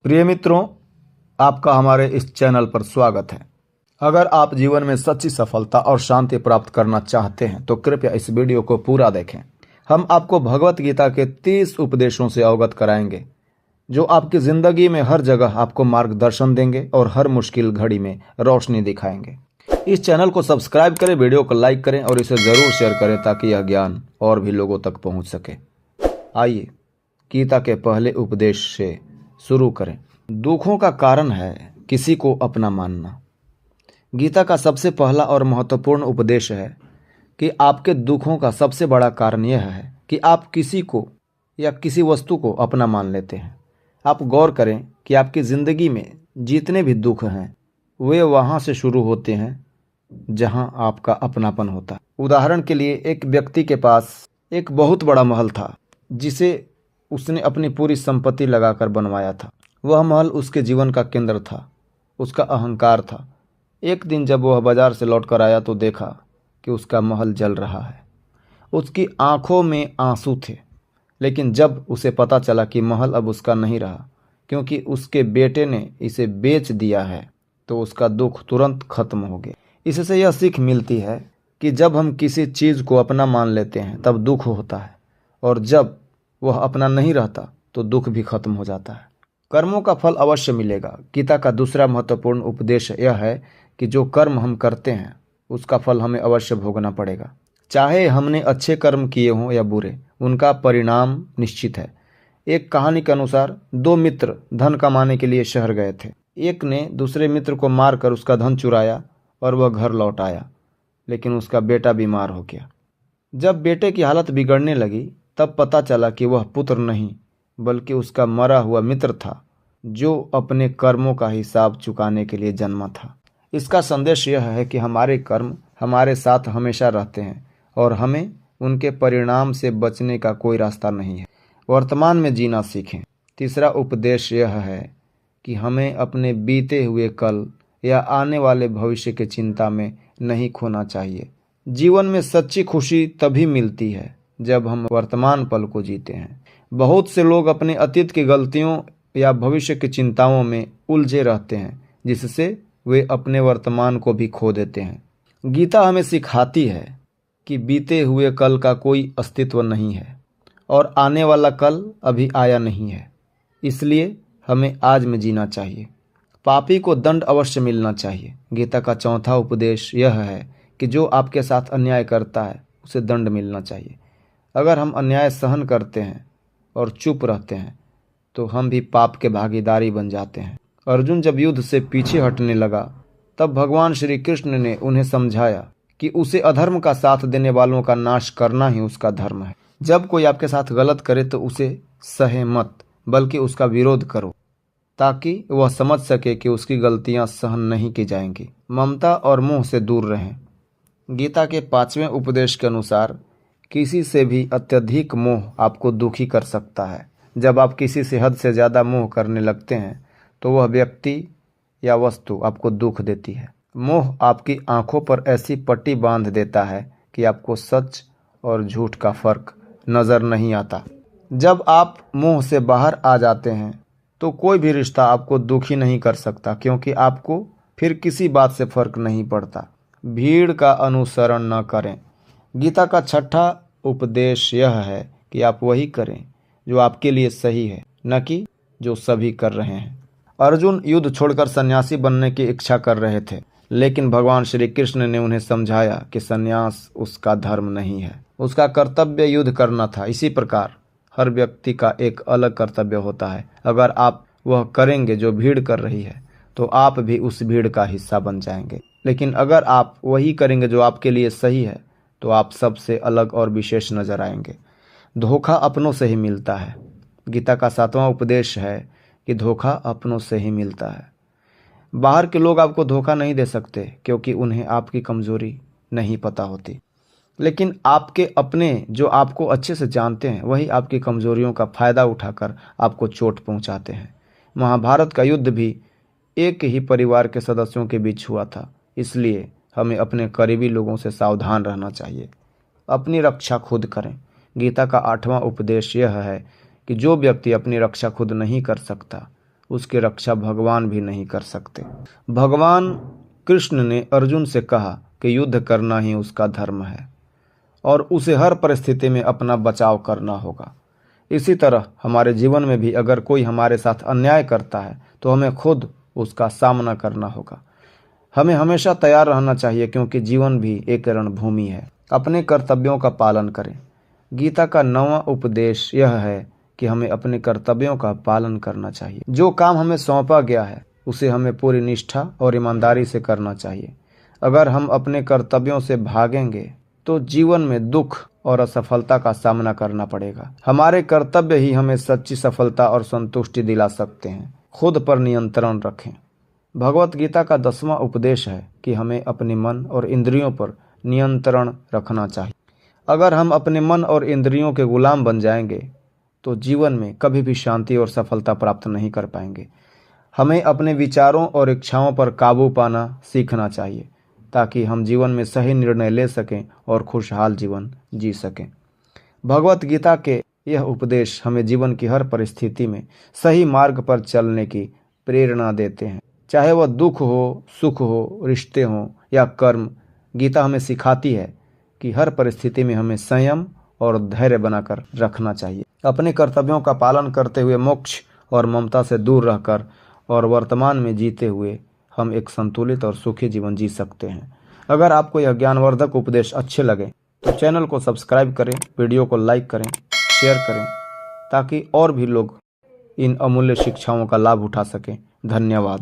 प्रिय मित्रों, आपका हमारे इस चैनल पर स्वागत है। अगर आप जीवन में सच्ची सफलता और शांति प्राप्त करना चाहते हैं तो कृपया इस वीडियो को पूरा देखें। हम आपको भगवत गीता के 30 उपदेशों से अवगत कराएंगे जो आपकी जिंदगी में हर जगह आपको मार्गदर्शन देंगे और हर मुश्किल घड़ी में रोशनी दिखाएंगे। इस चैनल को सब्सक्राइब करें, वीडियो को लाइक करें और इसे ज़रूर शेयर करें ताकि यह ज्ञान और भी लोगों तक पहुँच सके। आइए गीता के पहले उपदेश से शुरू करें। दुखों का कारण है किसी को अपना मानना। गीता का सबसे पहला और महत्वपूर्ण उपदेश है कि आपके दुखों का सबसे बड़ा कारण यह है कि आप किसी को या किसी वस्तु को अपना मान लेते हैं। आप गौर करें कि आपकी ज़िंदगी में जितने भी दुख हैं वे वहाँ से शुरू होते हैं जहाँ आपका अपनापन होता है। उदाहरण के लिए, एक व्यक्ति के पास एक बहुत बड़ा महल था जिसे उसने अपनी पूरी संपत्ति लगाकर बनवाया था। वह महल उसके जीवन का केंद्र था, उसका अहंकार था। एक दिन जब वह बाजार से लौटकर आया तो देखा कि उसका महल जल रहा है। उसकी आंखों में आंसू थे, लेकिन जब उसे पता चला कि महल अब उसका नहीं रहा क्योंकि उसके बेटे ने इसे बेच दिया है, तो उसका दुख तुरंत खत्म हो गया। इससे यह सीख मिलती है कि जब हम किसी चीज़ को अपना मान लेते हैं तब दुख होता है, और जब वह अपना नहीं रहता तो दुख भी खत्म हो जाता है। कर्मों का फल अवश्य मिलेगा। गीता का दूसरा महत्वपूर्ण उपदेश यह है कि जो कर्म हम करते हैं उसका फल हमें अवश्य भोगना पड़ेगा। चाहे हमने अच्छे कर्म किए हों या बुरे, उनका परिणाम निश्चित है। एक कहानी के अनुसार दो मित्र धन कमाने के लिए शहर गए थे। एक ने दूसरे मित्र को मारकर उसका धन चुराया और वह घर लौट आया, लेकिन उसका बेटा बीमार हो गया। जब बेटे की हालत बिगड़ने लगी तब पता चला कि वह पुत्र नहीं बल्कि उसका मरा हुआ मित्र था जो अपने कर्मों का हिसाब चुकाने के लिए जन्मा था। इसका संदेश यह है कि हमारे कर्म हमारे साथ हमेशा रहते हैं और हमें उनके परिणाम से बचने का कोई रास्ता नहीं है। वर्तमान में जीना सीखें। तीसरा उपदेश यह है कि हमें अपने बीते हुए कल या आने वाले भविष्य की चिंता में नहीं खोना चाहिए। जीवन में सच्ची खुशी तभी मिलती है जब हम वर्तमान पल को जीते हैं। बहुत से लोग अपने अतीत की गलतियों या भविष्य की चिंताओं में उलझे रहते हैं, जिससे वे अपने वर्तमान को भी खो देते हैं। गीता हमें सिखाती है कि बीते हुए कल का कोई अस्तित्व नहीं है और आने वाला कल अभी आया नहीं है, इसलिए हमें आज में जीना चाहिए। पापी को दंड अवश्य मिलना चाहिए। गीता का चौथा उपदेश यह है कि जो आपके साथ अन्याय करता है उसे दंड मिलना चाहिए। अगर हम अन्याय सहन करते हैं और चुप रहते हैं तो हम भी पाप के भागीदारी बन जाते हैं। अर्जुन जब युद्ध से पीछे हटने लगा तब भगवान श्री कृष्ण ने उन्हें समझाया कि उसे अधर्म का साथ देने वालों का नाश करना ही उसका धर्म है। जब कोई आपके साथ गलत करे तो उसे सहे मत, बल्कि उसका विरोध करो ताकि वह समझ सके कि उसकी गलतियां सहन नहीं की जाएंगी। ममता और मोह से दूर रहें। गीता के 5वें उपदेश के अनुसार किसी से भी अत्यधिक मोह आपको दुखी कर सकता है। जब आप किसी से हद से ज़्यादा मोह करने लगते हैं तो वह व्यक्ति या वस्तु आपको दुख देती है। मोह आपकी आंखों पर ऐसी पट्टी बांध देता है कि आपको सच और झूठ का फर्क नज़र नहीं आता। जब आप मोह से बाहर आ जाते हैं तो कोई भी रिश्ता आपको दुखी नहीं कर सकता, क्योंकि आपको फिर किसी बात से फर्क नहीं पड़ता। भीड़ का अनुसरण न करें। गीता का छठा उपदेश यह है कि आप वही करें जो आपके लिए सही है, न कि जो सभी कर रहे हैं। अर्जुन युद्ध छोड़कर सन्यासी बनने की इच्छा कर रहे थे, लेकिन भगवान श्री कृष्ण ने उन्हें समझाया कि सन्यास उसका धर्म नहीं है, उसका कर्तव्य युद्ध करना था। इसी प्रकार हर व्यक्ति का एक अलग कर्तव्य होता है। अगर आप वह करेंगे जो भीड़ कर रही है तो आप भी उस भीड़ का हिस्सा बन जाएंगे, लेकिन अगर आप वही करेंगे जो आपके लिए सही है तो आप सबसे अलग और विशेष नजर आएंगे। धोखा अपनों से ही मिलता है। गीता का 7वां उपदेश है कि धोखा अपनों से ही मिलता है। बाहर के लोग आपको धोखा नहीं दे सकते क्योंकि उन्हें आपकी कमजोरी नहीं पता होती, लेकिन आपके अपने जो आपको अच्छे से जानते हैं वही आपकी कमजोरियों का फायदा उठाकर आपको चोट पहुंचाते हैं। महाभारत का युद्ध भी एक ही परिवार के सदस्यों के बीच हुआ था, इसलिए हमें अपने करीबी लोगों से सावधान रहना चाहिए। अपनी रक्षा खुद करें। गीता का 8वां उपदेश यह है कि जो व्यक्ति अपनी रक्षा खुद नहीं कर सकता उसकी रक्षा भगवान भी नहीं कर सकते। भगवान कृष्ण ने अर्जुन से कहा कि युद्ध करना ही उसका धर्म है और उसे हर परिस्थिति में अपना बचाव करना होगा। इसी तरह हमारे जीवन में भी अगर कोई हमारे साथ अन्याय करता है तो हमें खुद उसका सामना करना होगा। हमें हमेशा तैयार रहना चाहिए, क्योंकि जीवन भी एक रणभूमि है। अपने कर्तव्यों का पालन करें। गीता का 9वां उपदेश यह है कि हमें अपने कर्तव्यों का पालन करना चाहिए। जो काम हमें सौंपा गया है उसे हमें पूरी निष्ठा और ईमानदारी से करना चाहिए। अगर हम अपने कर्तव्यों से भागेंगे तो जीवन में दुख और असफलता का सामना करना पड़ेगा। हमारे कर्तव्य ही हमें सच्ची सफलता और संतुष्टि दिला सकते हैं। खुद पर नियंत्रण रखें। भगवत गीता का 10वां उपदेश है कि हमें अपने मन और इंद्रियों पर नियंत्रण रखना चाहिए। अगर हम अपने मन और इंद्रियों के गुलाम बन जाएंगे तो जीवन में कभी भी शांति और सफलता प्राप्त नहीं कर पाएंगे। हमें अपने विचारों और इच्छाओं पर काबू पाना सीखना चाहिए, ताकि हम जीवन में सही निर्णय ले सकें और खुशहाल जीवन जी सकें। भगवत गीता के यह उपदेश हमें जीवन की हर परिस्थिति में सही मार्ग पर चलने की प्रेरणा देते हैं। चाहे वह दुख हो, सुख हो, रिश्ते हों या कर्म, गीता हमें सिखाती है कि हर परिस्थिति में हमें संयम और धैर्य बनाकर रखना चाहिए। अपने कर्तव्यों का पालन करते हुए मोक्ष और ममता से दूर रहकर और वर्तमान में जीते हुए हम एक संतुलित और सुखी जीवन जी सकते हैं। अगर आपको यह ज्ञानवर्धक उपदेश अच्छे लगे तो चैनल को सब्सक्राइब करें, वीडियो को लाइक करें, शेयर करें, ताकि और भी लोग इन अमूल्य शिक्षाओं का लाभ उठा सकें। धन्यवाद।